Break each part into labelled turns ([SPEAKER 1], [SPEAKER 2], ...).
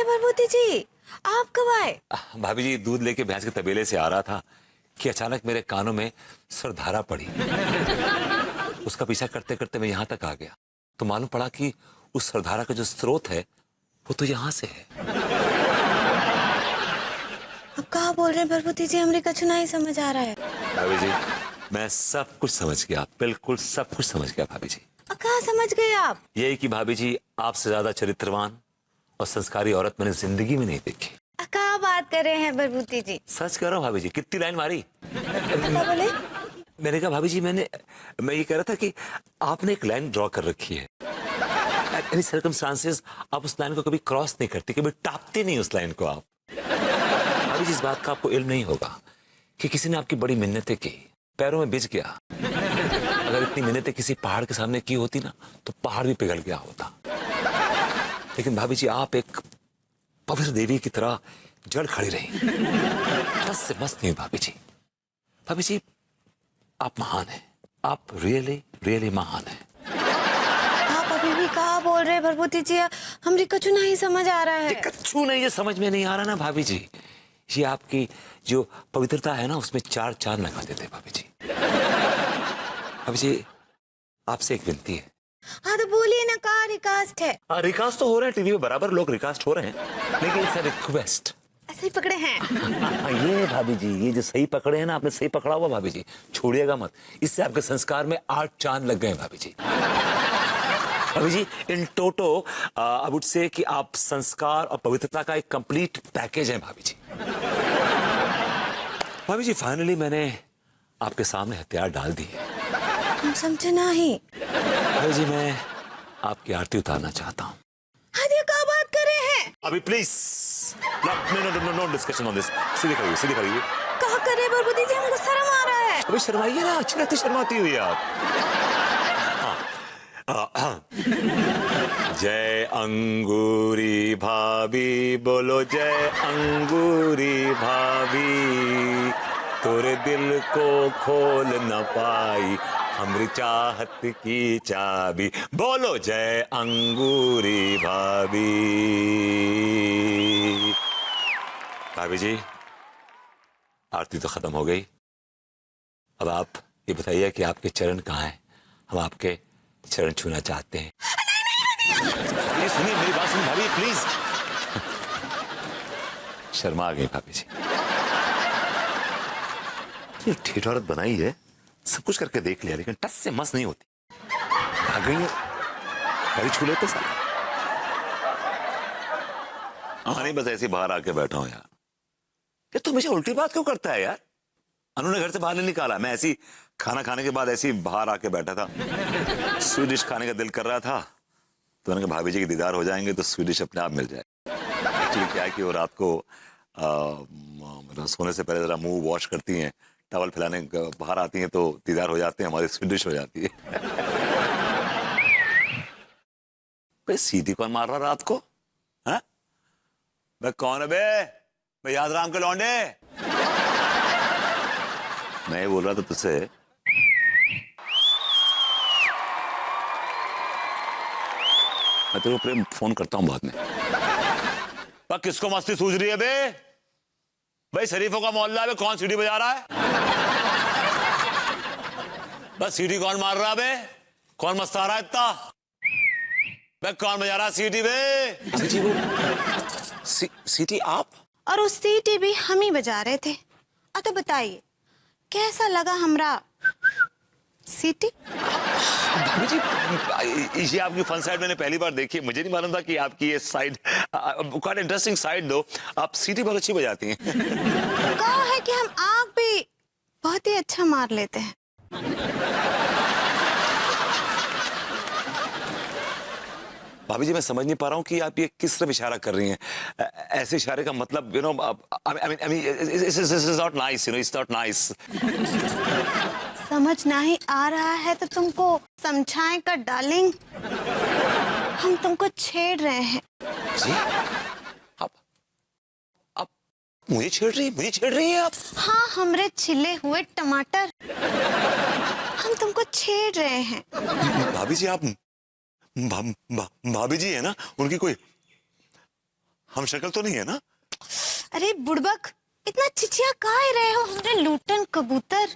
[SPEAKER 1] भरभूति जी, आप कब आए?
[SPEAKER 2] भाभी जी दूध लेके भैंस के तबेले से आ रहा था कि अचानक मेरे कानों में सरधारा पड़ी। उसका पीछा करते करते मैं यहाँ तक आ गया तो मालूम पड़ा कि उस सरधारा का जो स्रोत है वो तो यहाँ से है।
[SPEAKER 1] अब कहा बोल रहे हैं भरभूति जी, हमरे कछु नहीं समझ आ रहा है।
[SPEAKER 2] भाभी जी मैं सब कुछ समझ गया, बिल्कुल सब कुछ समझ गया भाभी जी।
[SPEAKER 1] अब कहा समझ गए आप?
[SPEAKER 2] यही कि भाभी जी आपसे ज्यादा चरित्रवान और संस्कारी औरत मैंने जिंदगी में नहीं देखी।
[SPEAKER 1] कहा बात कर रहे हैं भरभूति जी?
[SPEAKER 2] सच कह रहा हूँ भाभी जी। कितनी लाइन मारी?
[SPEAKER 1] क्या बोले?
[SPEAKER 2] मैंने कहा भाभी जी मैं ये कह रहा था कि आपने एक लाइन ड्रॉ कर रखी है। एनी सर्कमस्टांसेस आप उस लाइन को कभी क्रॉस नहीं करते, कभी टापते नहीं उस लाइन को आप। भाभी जी इस बात का आपको इल्म नहीं होगा कि किसी ने आपकी बड़ी मिन्नतें की, पैरों में बिछ गया। अगर इतनी मिन्नतें किसी पहाड़ के सामने की होती ना तो पहाड़ भी पिघल गया होता। लेकिन भाभी जी आप एक पवित्र देवी की तरह जड़ खड़ी रही, बस से मस्त नहीं भाभी जी। भाभी जी आप महान हैं, आप रियली रियली महान हैं।
[SPEAKER 1] आप अभी भी कहा बोल रहे हैं भरभूति जी, हमरे कछु नहीं समझ आ रहा है।
[SPEAKER 2] कच्छू नहीं, ये समझ में नहीं आ रहा ना भाभी जी। ये आपकी जो पवित्रता है ना उसमें चार चांद लगा देते भाभी जी। भाभी जी आपसे एक विनती है।
[SPEAKER 1] हाँ तो बोलिए ना, कहा रिकास्ट है?
[SPEAKER 2] रिकास्ट तो हो रहे हैं, टीवी पे बराबर लोग रिकास्ट हो रहे हैं, लेकिन इट्स अ रिक्वेस्ट।
[SPEAKER 1] ऐसे ही पकड़े हैं?
[SPEAKER 2] ये भाभी जी ये जो सही पकड़े हैं ना, आपने सही पकड़ा हुआ भाभी जी, छोड़िएगा मत। इससे आपके संस्कार में 8 चांद लग गए हैं भाभी जी। भाभी जी इन टोटो आई वुड से कि आप संस्कार और पवित्रता का एक कंप्लीट पैकेज है भाभी जी। भाभी जी फाइनली मैंने आपके सामने हथियार डाल दिए।
[SPEAKER 1] हम समझे नहीं।
[SPEAKER 2] भाभी जी मैं आपकी आरती उतारना चाहता हूँ।
[SPEAKER 1] हाँ ये क्या बात कर रहे हैं?
[SPEAKER 2] अभी please no discussion on this. सीधे खड़िए, सीधे खड़िए।
[SPEAKER 1] कहा कर रहे हैं भरभूति जी, हमको शर्म आ रहा है।
[SPEAKER 2] अभी शर्माइए ना, अच्छी रहती शर्माती हुई आप। जय अंगूरी भाभी बोलो, जय अंगूरी भाभी, तोरे दिल को खोल न पाई हमरी चाहत की चाबी, बोलो जय अंगूरी भाभी। भाभी जी आरती तो खत्म हो गई, अब आप ये बताइए कि आपके चरण कहाँ हैं? हम आपके चरण छूना चाहते हैं। प्लीज सुनिए मेरी बात, सुनिए भाभी प्लीज। शर्मा आ गई भाभी जी। ये ठेठ औरत बनाई है, सब कुछ करके देख लिया लेकिन टस से मस नहीं होती। आ गई है, कभी छू लेते सारा। हाँ नहीं बस ऐसे बाहर आके बैठा हूं यार। ये तो मुझे उल्टी बात क्यों करता है यार? अनु ने घर से बाहर नहीं निकाला, मैं ऐसी खाना खाने के बाद ऐसी बाहर आके बैठा था। स्वीट डिश खाने का दिल कर रहा था तो मैंने कहा भाभी जी के दीदार हो जाएंगे तो स्वीट डिश अपने आप मिल जाए। एक्चुअली क्या है कि वो रात को मतलब सोने से पहले जरा मुंह वॉश करती हैं, टॉवल फैलाने बाहर आती हैं तो दीदार हो जाते हैं, हमारी स्वीट डिश हो जाती है। भाई सीटी कौन मार रहा रात को? हाँ भाई कौन है बे? भाई याद राम के लौंडे। मैं ये बोल रहा था तुझसे, मैं तेरे को प्रेम फोन करता हूं बाद में। पर किसको मस्ती सूझ रही है बे? भाई शरीफों का मोहल्ला है, कौन सीढ़ी बजा रहा है? बस सीढ़ी कौन मार रहा है बे? कौन मस्ता रहा है इतना? बे कौन बजा रहा है सीढ़ी बे? जी वो सीढ़ी आप?
[SPEAKER 1] और उस सीटी भी हम ही बजा रहे थे। तो बताइए कैसा लगा हमरा सीटी?
[SPEAKER 2] भाभी जी ये आपकी फन साइड मैंने पहली बार देखी, मुझे नहीं मालूम था कि आपकी ये साइड क्वाइट इंटरेस्टिंग साइड दो। आप सीटी बहुत अच्छी बजाती हैं।
[SPEAKER 1] कहा है कि हम आग भी बहुत ही अच्छा मार लेते हैं।
[SPEAKER 2] भाभी जी मैं समझ नहीं पा रहा हूँ कि आप ये किस तरफ इशारा कर रही हैं। ऐसे इशारे का मतलब I mean this is not nice, it's not nice।
[SPEAKER 1] समझ नहीं आ रहा है तो तुमको समझाएं कर डार्लिंग, हम तुमको छेड़ रहे हैं।
[SPEAKER 2] जी आप मुझे छेड़ रही हैं आप?
[SPEAKER 1] हाँ हमरे छिले हुए टमाटर, हम तुमको छेड़ रहे हैं।
[SPEAKER 2] भाभी जी आप भाभी जी है ना, उनकी कोई हम शक्ल तो नहीं है ना?
[SPEAKER 1] अरे बुड़बक, इतना चिचिया काहे रहे हो हमरे लूटन कबूतर?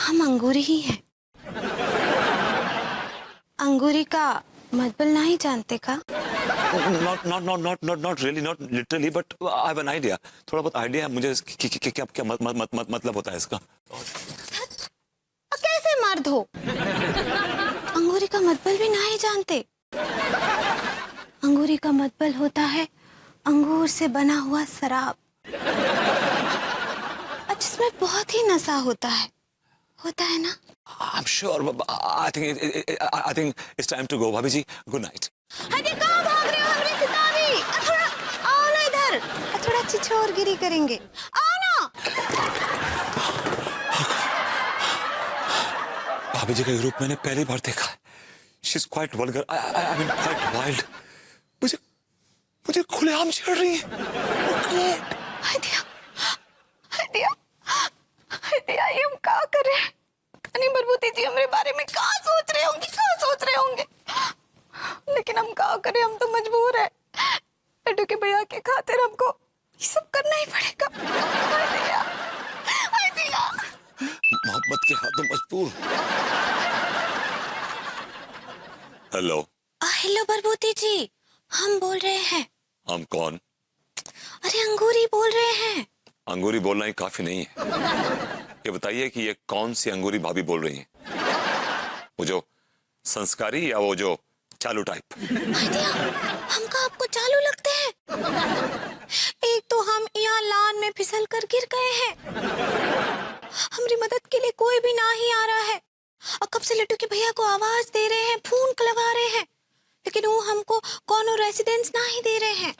[SPEAKER 1] हम अंगूरी ही हैं। अंगूरी का मतलब नहीं जानते का?
[SPEAKER 2] Not really, not literally, but I have an idea. थोड़ा बहुत आइडिया है मुझे क्या मतलब होता है इसका?
[SPEAKER 1] कैसे मर्द हो? अंगूरी का मतलब भी नहीं जानते? अंगूरी का मतलब होता है अंगूर से बना हुआ शराब, जिसमें बहुत ही नशा होता है ना?
[SPEAKER 2] I'm sure. I think it's time to go. भाभी जी, good night.
[SPEAKER 1] अरे कहाँ भाग रहे हो हमरे सितारे? थोड़ा आओ ना इधर, थोड़ा छिछोरगिरी करेंगे, आओ ना।
[SPEAKER 2] भाभी जी का ग्रुप मैंने पहली बार देखा है। She's quite vulgar. I mean quite wild. मुझे खुलेआम छेड़ रही है।
[SPEAKER 1] हदिया, ये हम क्या कर रहे हैं? नहीं बरबूती जी हमारे बारे में क्या सोच रहे होंगे? लेकिन हम क्या करें, हम तो मजबूर है। लड्डू के भैया के खातिर हमको ये सब करना ही पड़ेगा। हदिया।
[SPEAKER 2] मोहब्बत के हाथों मजबूर। हेलो।
[SPEAKER 1] हेलो बरबूती जी, हम बोल रहे हैं।
[SPEAKER 2] हम कौन?
[SPEAKER 1] अरे अंगूरी बोल रहे हैं।
[SPEAKER 2] अंगूरी बोलना ही काफी नहीं है। ये बताइए कि ये कौन सी अंगूरी भाभी बोल रही हैं? वो जो संस्कारी या वो जो चालू टाइप?
[SPEAKER 1] हमका आपको चालू लगते हैं? एक तो हम यहाँ लान में फिसल कर गिर गए हैं, हमारी मदद के लिए कोई भी ना ही आ रहा है, और कब से लड्डू के भैया को आवाज दे रहे हैं, फोन लगा रहे हैं, लेकिन वो हमको कौनो रेसिडेंस ना ही दे रहे हैं।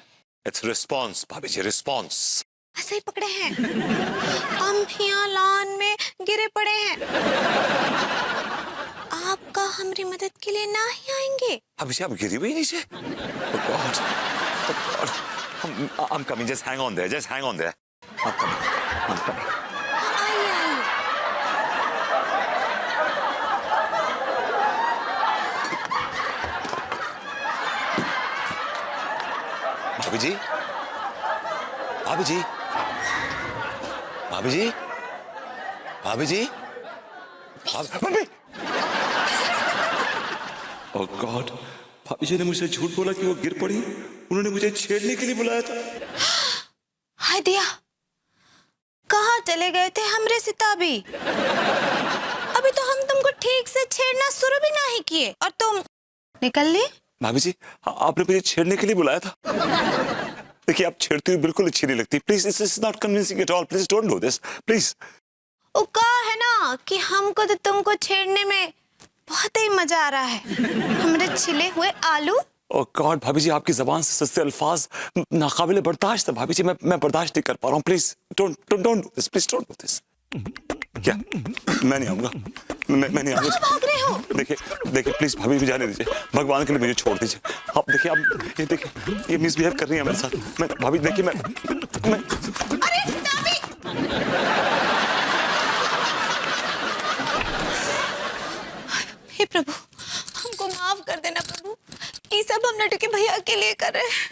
[SPEAKER 2] इट्स रिस्पॉन्स भाभी जी, रिस्पॉन्स।
[SPEAKER 1] ऐसे ही पकड़े हैं, हम यहाँ लान में गिरे पड़े हैं। आपका हमारी मदद के लिए ना ही आएंगे?
[SPEAKER 2] अभी से आप गिरी हुई नीचे? Oh God, oh God. I'm coming. Just hang on there. Just hang on there. I'm coming.
[SPEAKER 1] आइए।
[SPEAKER 2] भाभी जी, भाभी जी, भाभी जी, भाभी जी, भाभी। Oh God, भाभी जी ने मुझसे झूठ बोला कि वो गिर पड़ी, उन्होंने मुझे छेड़ने के लिए बुलाया था।
[SPEAKER 1] हाय दिया, कहाँ चले गए थे हमरे सिताबी? अभी तो हम तुमको ठीक से छेड़ना शुरू भी नहीं किए और तुम निकल लिए।
[SPEAKER 2] भाभी जी, आपने मुझे छेड़ने के लिए बुलाया था। देखिए, आप छेड़ती हुई बिल्कुल अच्छी नहीं लगती। Please, this is not convincing at all. Please don't do this, please.
[SPEAKER 1] वो कहा है ना कि हमको तो तुमको छेड़ने में बहुत ही मजा आ रहा है, हमरे छिले हुए आलू।
[SPEAKER 2] ओह गॉड, भाभी जी, आपकी ज़बान से सस्ते अल्फाज नाकाबिले बर्दाश्त है। भाभी जी, मैं बर्दाश्त नहीं कर पा रहा हूँ। Please don't do this, please don't do this. क्या? मैं नहीं आऊंगा, मैं नहीं आऊंगा।
[SPEAKER 1] भाग रहे हो?
[SPEAKER 2] देखिए प्लीज भाभी भी जाने दीजिए, भगवान के लिए मुझे छोड़ दीजिए। आप देखिए, आप ये देखिए, ये मिसबिहेव कर रही है मेरे साथ। मैं भाभी देखिए, मैं
[SPEAKER 1] अरे सिताबी! हे प्रभु, हमको माफ कर देना प्रभु, ये सब हम लड्डू के भैया के लिए कर रहे हैं।